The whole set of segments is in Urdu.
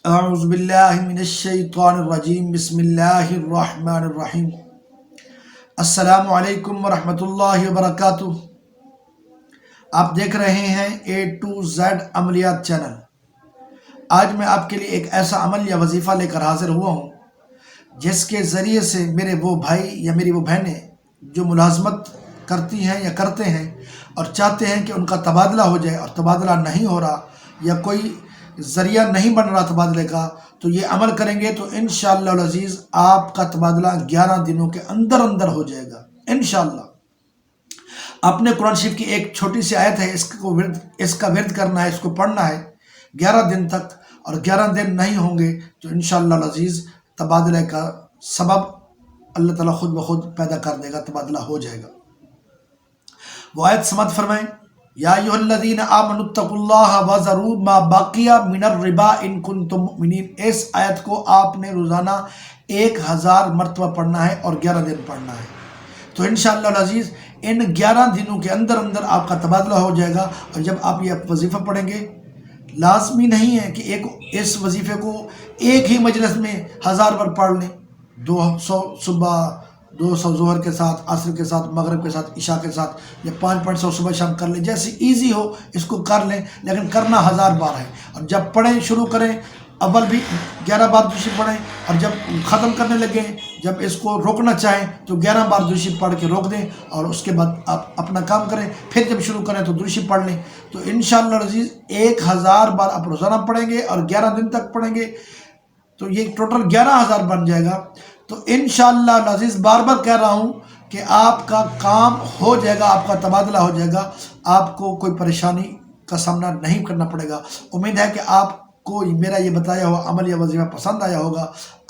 اعوذ باللہ من الشیطان الرجیم بسم اللہ الرحمن الرحیم السلام علیکم ورحمۃ اللہ وبرکاتہ۔ آپ دیکھ رہے ہیں اے ٹو زیڈ عملیات چینل۔ آج میں آپ کے لیے ایک ایسا عمل یا وظیفہ لے کر حاضر ہوا ہوں جس کے ذریعے سے میرے وہ بھائی یا میری وہ بہنیں جو ملازمت کرتی ہیں یا کرتے ہیں اور چاہتے ہیں کہ ان کا تبادلہ ہو جائے اور تبادلہ نہیں ہو رہا یا کوئی ذریعہ نہیں بن رہا تبادلے کا، تو یہ عمل کریں گے تو انشاءاللہ العزیز آپ کا تبادلہ 11 دنوں کے اندر اندر ہو جائے گا انشاءاللہ۔ آپ نے قرآن شریف کی ایک چھوٹی سی آیت ہے، اس کا ورد کرنا ہے، اس کو پڑھنا ہے 11 دن تک، اور 11 دن نہیں ہوں گے تو انشاءاللہ العزیز تبادلے کا سبب اللہ تعالیٰ خود بخود پیدا کر دے گا، تبادلہ ہو جائے گا۔ وہ آیت سماعت فرمائیں، یا ایھا الذین آمنوا اتقوا اللہ وذروا ما بقی من الربا ان کنتم مؤمنین۔ اس آیت کو آپ نے روزانہ 1000 مرتبہ پڑھنا ہے اور 11 دن پڑھنا ہے، تو انشاءاللہ العزیز ان 11 دنوں کے اندر اندر آپ کا تبادلہ ہو جائے گا۔ اور جب آپ یہ وظیفہ پڑھیں گے، لازمی نہیں ہے کہ اس وظیفے کو ایک ہی مجلس میں 1000 بار پڑھ لیں، 200 صبح، 200 ظہر کے ساتھ، عصر کے ساتھ، مغرب کے ساتھ، عشاء کے ساتھ، یا 500 صبح شام کر لیں، جیسے ایزی ہو اس کو کر لیں، لیکن کرنا 1000 بار ہے۔ اور جب پڑھیں شروع کریں، اول بھی 11 بار دوسری پڑھیں، اور جب ختم کرنے لگیں، جب اس کو روکنا چاہیں تو 11 بار دوسری پڑھ کے روک دیں، اور اس کے بعد آپ اپنا کام کریں، پھر جب شروع کریں تو دوسری پڑھ لیں۔ تو انشاءاللہ العزیز 1000 بار آپ روزانہ پڑھیں گے اور 11 دن تک پڑھیں گے تو یہ ٹوٹل 11000 بن جائے گا۔ تو انشاءاللہ العزیز بار بار کہہ رہا ہوں کہ آپ کا کام ہو جائے گا، آپ کا تبادلہ ہو جائے گا، آپ کو کوئی پریشانی کا سامنا نہیں کرنا پڑے گا۔ امید ہے کہ آپ کو میرا یہ بتایا ہوا عمل یا وظیفہ پسند آیا ہوگا۔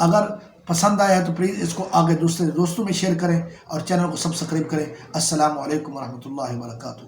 اگر پسند آیا ہے تو پلیز اس کو آگے دوسرے دوستوں میں شیئر کریں اور چینل کو سبسکرائب کریں۔ السلام علیکم ورحمۃ اللہ وبرکاتہ۔